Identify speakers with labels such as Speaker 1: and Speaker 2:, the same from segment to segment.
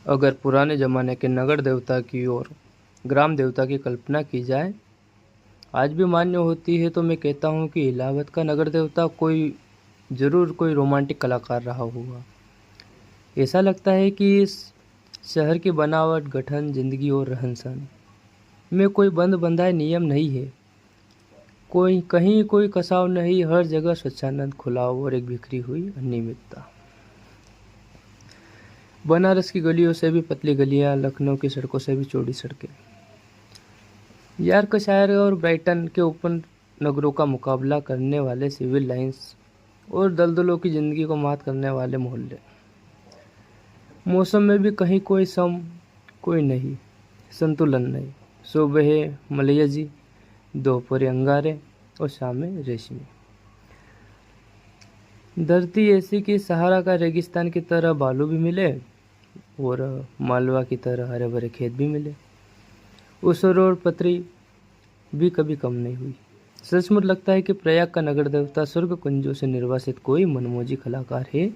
Speaker 1: अगर पुराने ज़माने के नगर देवता की और ग्राम देवता की कल्पना की जाए, आज भी मान्य होती है, तो मैं कहता हूँ कि इलाहाबाद का नगर देवता ज़रूर कोई रोमांटिक कलाकार रहा होगा। ऐसा लगता है कि इस शहर की बनावट, गठन, जिंदगी और रहन-सहन में कोई बंद-बंधाए नियम नहीं है। कोई कहीं कोई कसाव नहीं, हर जगह स्वच्छानंद, खुलाव और एक बिखरी हुई अनियमितता। बनारस की गलियों से भी पतली गलियां, लखनऊ की सड़कों से भी चौड़ी सड़कें, यॉर्कशायर और ब्राइटन के उपनगरों का मुकाबला करने वाले सिविल लाइंस और दलदलों की जिंदगी को मात करने वाले मोहल्ले। मौसम में भी कहीं कोई नहीं, संतुलन नहीं। सुबह मलयजी, दोपहर अंगारे और शाम में रेशमी। धरती ऐसी कि सहारा का रेगिस्तान की तरह बालू भी मिले और मालवा की तरह हरे भरे खेत भी मिले। उसर और पतरी भी कभी कम नहीं हुई। सचमुच लगता है कि प्रयाग का नगर देवता स्वर्ग कुंजों से निर्वासित कोई मनमोजी कलाकार है,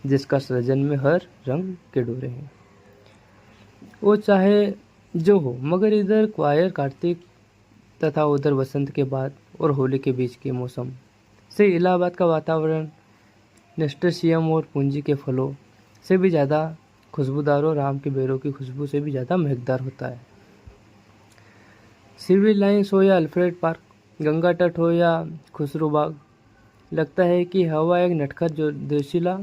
Speaker 1: जिसका सृजन में हर रंग के डोरे हैं। वो चाहे जो हो, मगर इधर क्वायर कार्तिक तथा उधर वसंत के बाद और होली के बीच के मौसम से इलाहाबाद का वातावरण नेस्टरशियम और पूंजी के फलों से भी ज़्यादा खुशबूदार और आम के बेरों की खुशबू से भी ज़्यादा महकदार होता है। सिविल लाइंस हो या अल्फ्रेड पार्क, गंगा तट हो या खुसरो बाग, लगता है कि हवा एक नटखट जो जोशीला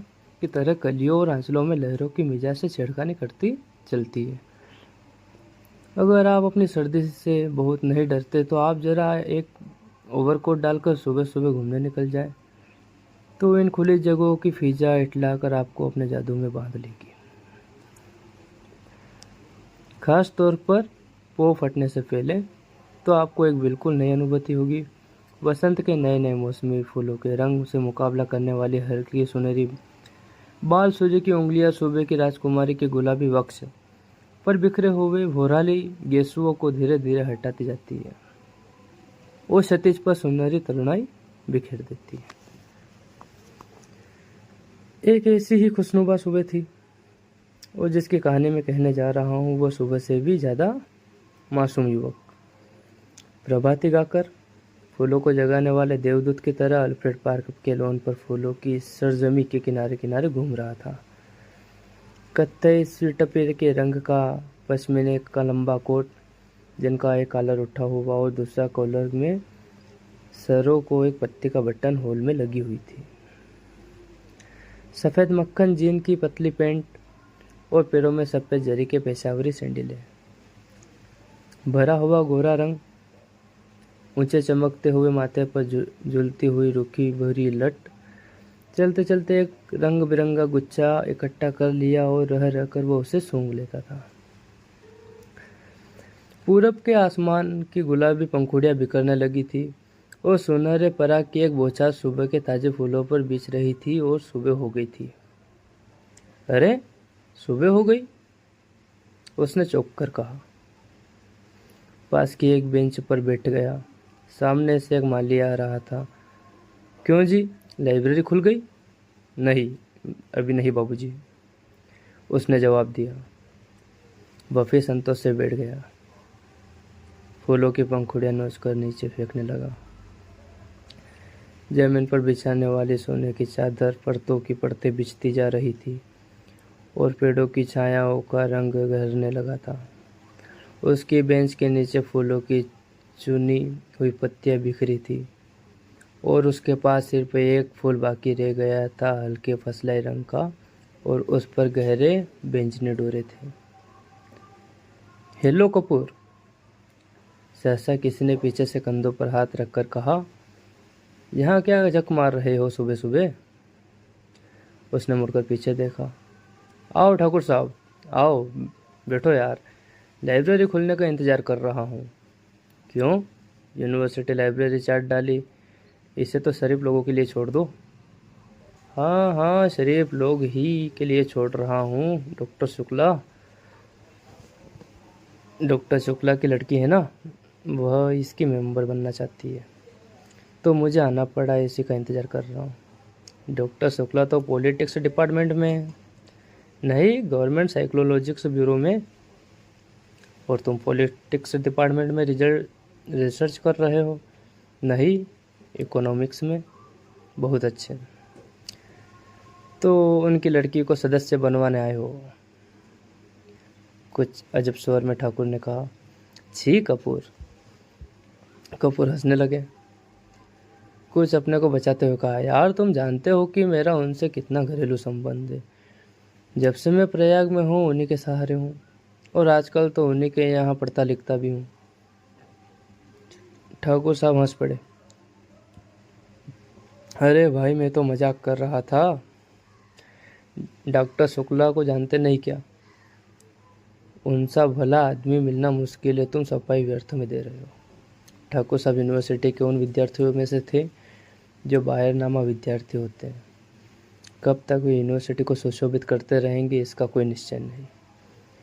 Speaker 1: की तरह कलियों और आंचलों में लहरों की मिजाज से छेड़खानी करती चलती है। अगर आप अपनी सर्दी से बहुत नहीं डरते, तो आप ज़रा एक ओवरकोट डालकर सुबह सुबह घूमने निकल जाए, तो इन खुली जगहों की फिजा इटलाकर आपको अपने जादू में बांध लेगी। खास तौर पर पो फटने से पहले तो आपको एक बिल्कुल नई अनुभूति होगी। बसंत के नए नए मौसमी फूलों के रंग से मुकाबला करने वाली हल्की सुनहरी बाल सूर्य की उंगलियां सुबह की राजकुमारी के गुलाबी वक्ष पर बिखरे हुए भोराली गेसुओं को धीरे धीरे हटाती जाती है और क्षतिज पर सुनहरी तरुणाई बिखेर देती है। एक ऐसी ही खुशनुमा सुबह थी, और जिसकी कहानी मैं कहने जा रहा हूँ वो सुबह से भी ज़्यादा मासूम युवक प्रभाती गाकर फूलों को जगाने वाले देवदूत की तरह अल्फ्रेड पार्क के लॉन पर फूलों की सरजमी के किनारे किनारे घूम रहा था। कत्थई स्वीटपेर के रंग का पश्मीने का लंबा कोट, जिनका एक कॉलर उठा हुआ और दूसरा कॉलर में सरों को एक पत्ती का बटन होल में लगी हुई थी। सफ़ेद मक्खन जीन की पतली पैंट और पैरों में सफ़ेद जरी के पेशावरी सैंडलें। भरा हुआ गोरा रंग, ऊंचे चमकते हुए माथे पर झूलती हुई रूखी भरी लट। चलते चलते एक रंग बिरंगा गुच्छा इकट्ठा कर लिया और रह रहकर वो उसे सूंघ लेता था। पूरब के आसमान की गुलाबी पंखुड़ियां बिखरने लगी थी और सुनहरे पराग की एक बौछार सुबह के ताजे फूलों पर बिछ रही थी और सुबह हो गई थी। अरे, सुबह हो गई, उसने चौंक कर कहा। पास की एक बेंच पर बैठ गया। सामने से एक माली आ रहा था। क्यों जी, लाइब्रेरी खुल गई? नहीं, अभी नहीं बाबूजी, उसने जवाब दिया। बफे संतोष से बैठ गया। फूलों की पंखुड़ियां नोचकर नीचे फेंकने लगा। जमीन पर बिछाने वाली सोने की चादर परतों की परतें बिछती जा रही थी और पेड़ों की छायाओं का रंग गहरने लगा था। उसकी बेंच के नीचे फूलों की चुनी हुई पत्तियां बिखरी थी और उसके पास सिर्फ एक फूल बाकी रह गया था, हल्के फसलाई रंग का, और उस पर गहरे बैंगनी डोरे थे। हेलो कपूर, सहसा किसी ने पीछे से कंधों पर हाथ रखकर कहा। यहाँ क्या झक मार रहे हो सुबह सुबह? उसने मुड़कर पीछे देखा। आओ ठाकुर साहब, आओ बैठो यार, लाइब्रेरी खुलने का इंतज़ार कर रहा हूँ। क्यों, यूनिवर्सिटी लाइब्रेरी चाट डाली, इसे तो शरीफ लोगों के लिए छोड़ दो। हाँ हाँ, शरीफ लोग ही के लिए छोड़ रहा हूँ। डॉक्टर शुक्ला की लड़की है ना, वह इसकी मेंबर बनना चाहती है, तो मुझे आना पड़ा, इसी का इंतज़ार कर रहा हूँ। डॉक्टर शुक्ला तो पॉलिटिक्स डिपार्टमेंट में है, नहीं, गवर्नमेंट साइकोलॉजिक्स ब्यूरो में। और तुम पॉलिटिक्स डिपार्टमेंट में रिसर्च कर रहे हो। नहीं, इकोनॉमिक्स में। बहुत अच्छे। तो उनकी लड़की को सदस्य बनवाने आए हो? कुछ अजब स्वर में ठाकुर ने कहा। छी कपूर। कपूर हंसने लगे। कुछ अपने को बचाते हुए कहा, यार तुम जानते हो कि मेरा उनसे कितना घरेलू संबंध है। जब से मैं प्रयाग में हूँ उन्हीं के सहारे हूँ, और आजकल तो उन्हीं के यहाँ पढ़ता लिखता भी हूँ। ठाकुर साहब हंस पड़े। अरे भाई, मैं तो मजाक कर रहा था। डॉक्टर शुक्ला को जानते नहीं क्या? उनसा भला आदमी मिलना मुश्किल है, तुम सफाई व्यर्थ में दे रहे हो। ठाकुर साहब यूनिवर्सिटी के उन विद्यार्थियों में से थे जो बाहरनामा विद्यार्थी होते हैं। कब तक वे यूनिवर्सिटी को सुशोभित करते रहेंगे इसका कोई निश्चय नहीं।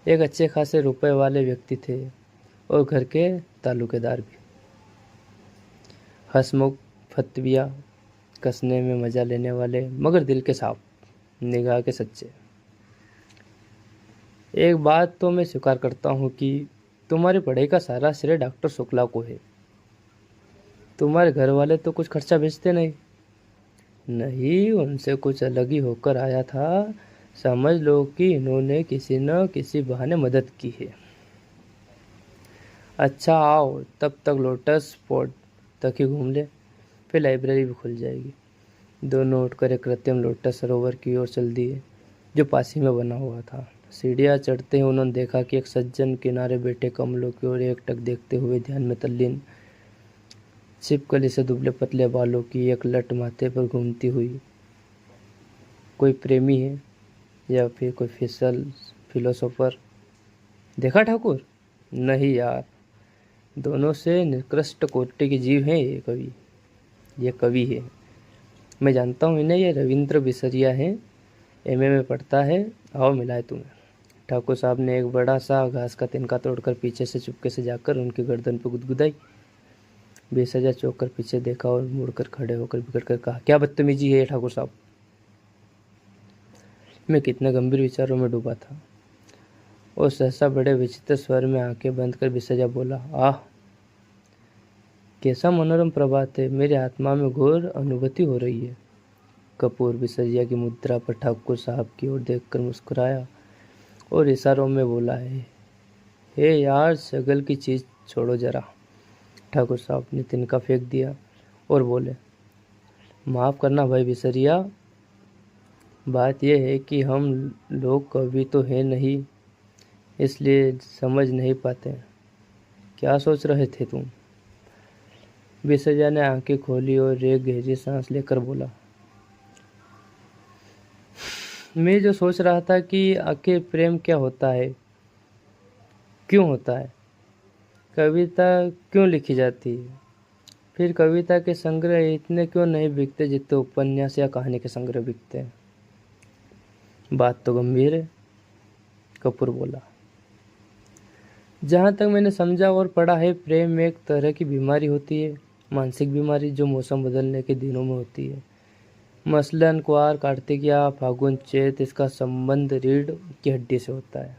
Speaker 1: एक अच्छे खासे रुपए वाले व्यक्ति थे और घर के तालुकेदार भी। हंसमुख, फतविया कसने में मजा लेने वाले, मगर दिल के साफ, निगाह के सच्चे। एक बात तो मैं स्वीकार करता हूँ कि तुम्हारी पढ़ाई का सारा श्रेय डॉक्टर शुक्ला को है। तुम्हारे घर वाले तो कुछ खर्चा भेजते नहीं। नहीं, उनसे कुछ अलग ही होकर आया था। समझ लो कि इन्होंने किसी न किसी बहाने मदद की है। अच्छा आओ, तब तक लोटस पॉट तक ही घूम ले, फिर लाइब्रेरी भी खुल जाएगी। दोनों उठकर एक कृत्रिम लोटस सरोवर की ओर चल दिए जो पास ही में बना हुआ था। सीढ़ियाँ चढ़ते ही उन्होंने देखा कि एक सज्जन किनारे बैठे कमलों की ओर एकटक देखते हुए ध्यान में तल्लीन, छिपकली से दुबले पतले बालों की एक लट माथे पर घूमती हुई। कोई प्रेमी है या फिर कोई फिलोसोफर? देखा ठाकुर? नहीं यार, दोनों से निकृष्ट कोटि के जीव हैं ये कवि है। मैं जानता हूँ इन्हें। ये रविंद्र बिसरिया है, एमए में पढ़ता है। आओ मिलाए तुम्हें। ठाकुर साहब ने एक बड़ा सा घास का तिनका तोड़कर पीछे से चुपके से जाकर उनकी गर्दन पर गुदगुदाई। बेसजा चौंक कर पीछे देखा और मुड़कर खड़े होकर बिगड़ कर कहा, क्या बदतमीजी है ठाकुर साहब। मैं कितने गंभीर विचारों में डूबा था। और सहसा बड़े विचित्र स्वर में आंखें बंद कर बिसजा बोला, आह कैसा मनोरम प्रभात है। मेरी आत्मा में घोर अनुभूति हो रही है। कपूर बिसरिया की मुद्रा पर ठाकुर साहब की ओर देखकर मुस्कुराया और इशारों में बोला है, हे यार शगल की चीज छोड़ो जरा। ठाकुर साहब ने तिनका फेंक दिया और बोले, माफ करना भाई बिसरिया, बात यह है कि हम लोग कवि तो है नहीं, इसलिए समझ नहीं पाते। क्या सोच रहे थे तुम? बिसरिया ने आंखें खोली और एक गहरी सांस लेकर बोला, मैं जो सोच रहा था कि आखिर प्रेम क्या होता है, क्यों होता है, कविता क्यों लिखी जाती है, फिर कविता के संग्रह इतने क्यों नहीं बिकते जितने उपन्यास या कहानी के संग्रह बिकते हैं। बात तो गंभीर है, कपूर बोला। जहाँ तक मैंने समझा और पढ़ा है, प्रेम एक तरह की बीमारी होती है, मानसिक बीमारी जो मौसम बदलने के दिनों में होती है। मसलन क्वार, कार्तिक या फागुन, चैत, इसका संबंध रीढ़ की हड्डी से होता है।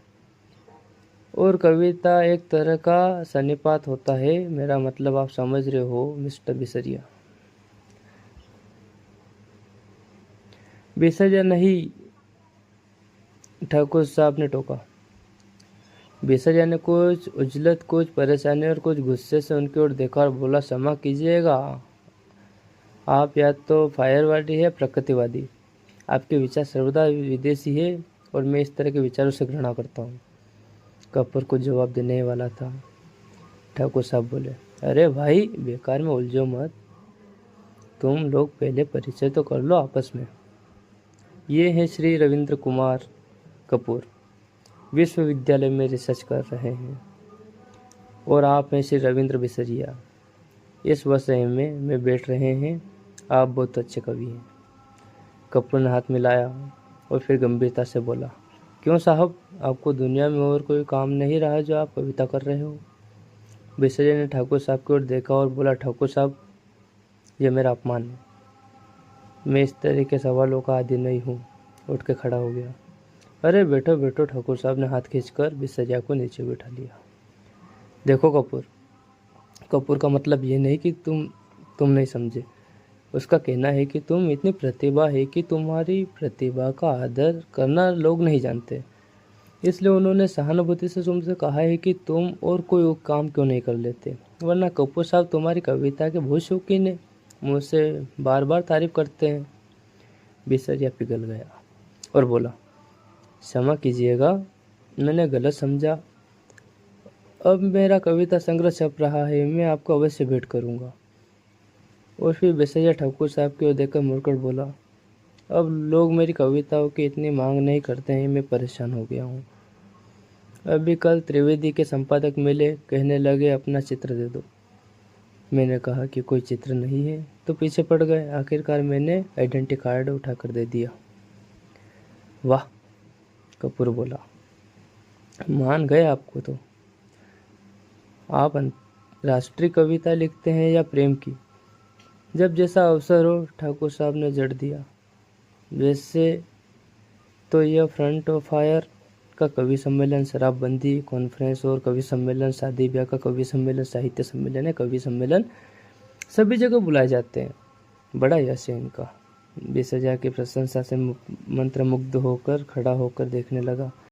Speaker 1: और कविता एक तरह का सन्निपात होता है। मेरा मतलब आप समझ रहे हो मिस्टर बिसरिया। बिसरिया नहीं, ठाकुर साहब ने टोका। बिसरिया ने कुछ उजलत, कुछ परेशानी और कुछ गुस्से से उनकी ओर देखा और बोला, क्षमा कीजिएगा, आप या तो फायरवादी है प्रकृतिवादी। आपके विचार सर्वदा विदेशी है और मैं इस तरह के विचारों से घृणा करता हूँ। कपूर को जवाब देने वाला था। ठाकुर साहब बोले, अरे भाई बेकार में उलझो मत, तुम लोग पहले परिचय तो कर लो आपस में। ये हैं श्री रविंद्र कुमार कपूर, विश्वविद्यालय में रिसर्च कर रहे हैं। और आप हैं श्री रविंद्र बिसरिया, इस विषय में बैठ रहे हैं। आप बहुत अच्छे कवि हैं। कपूर ने हाथ मिलाया और फिर गंभीरता से बोला, क्यों साहब, आपको दुनिया में और कोई काम नहीं रहा जो आप कविता कर रहे हो? बिसरिया ने ठाकुर साहब की ओर देखा और बोला, ठाकुर साहब, यह मेरा अपमान है। मैं इस तरह के सवालों का आदी नहीं हूँ। उठ के खड़ा हो गया। अरे बैठो बैठो, ठाकुर साहब ने हाथ खींचकर बिसरिया को नीचे बिठा लिया। देखो कपूर, कपूर का मतलब ये नहीं कि तुम नहीं समझे। उसका कहना है कि तुम इतनी प्रतिभा है कि तुम्हारी प्रतिभा का आदर करना लोग नहीं जानते, इसलिए उन्होंने सहानुभूति से तुमसे कहा है कि तुम और कोई काम क्यों नहीं कर लेते। वरना कपूर साहब तुम्हारी कविता के बहुत शौकीन है, मुझसे बार बार तारीफ करते हैं। बिसरिया पिघल गया और बोला, क्षमा कीजिएगा, मैंने गलत समझा। अब मेरा कविता संग्रह छप रहा है, मैं आपको अवश्य भेंट करूंगा। और फिर बिसरिया ठाकुर साहब की ओर देखकर मुड़कर बोला, अब लोग मेरी कविताओं की इतनी मांग नहीं करते हैं, मैं परेशान हो गया हूँ। अभी कल त्रिवेदी के संपादक मिले, कहने लगे अपना चित्र दे दो। मैंने कहा कि कोई चित्र नहीं है, तो पीछे पड़ गए। आखिरकार मैंने आइडेंटिटी कार्ड उठाकर दे दिया। वाह, कपूर बोला, मान गए आपको तो। आप राष्ट्रीय कविता लिखते हैं या प्रेम की? जब जैसा अवसर हो, ठाकुर साहब ने जड़ दिया। वैसे तो यह फ्रंट ऑफ फायर का कवि सम्मेलन, शराबबंदी कॉन्फ्रेंस और कवि सम्मेलन, शादी ब्याह का कवि सम्मेलन, साहित्य सम्मेलन है, कवि सम्मेलन सभी जगह बुलाए जाते हैं। बड़ा यश है इनका। बिसरिया की प्रशंसा से मंत्रमुग्ध होकर खड़ा होकर देखने लगा।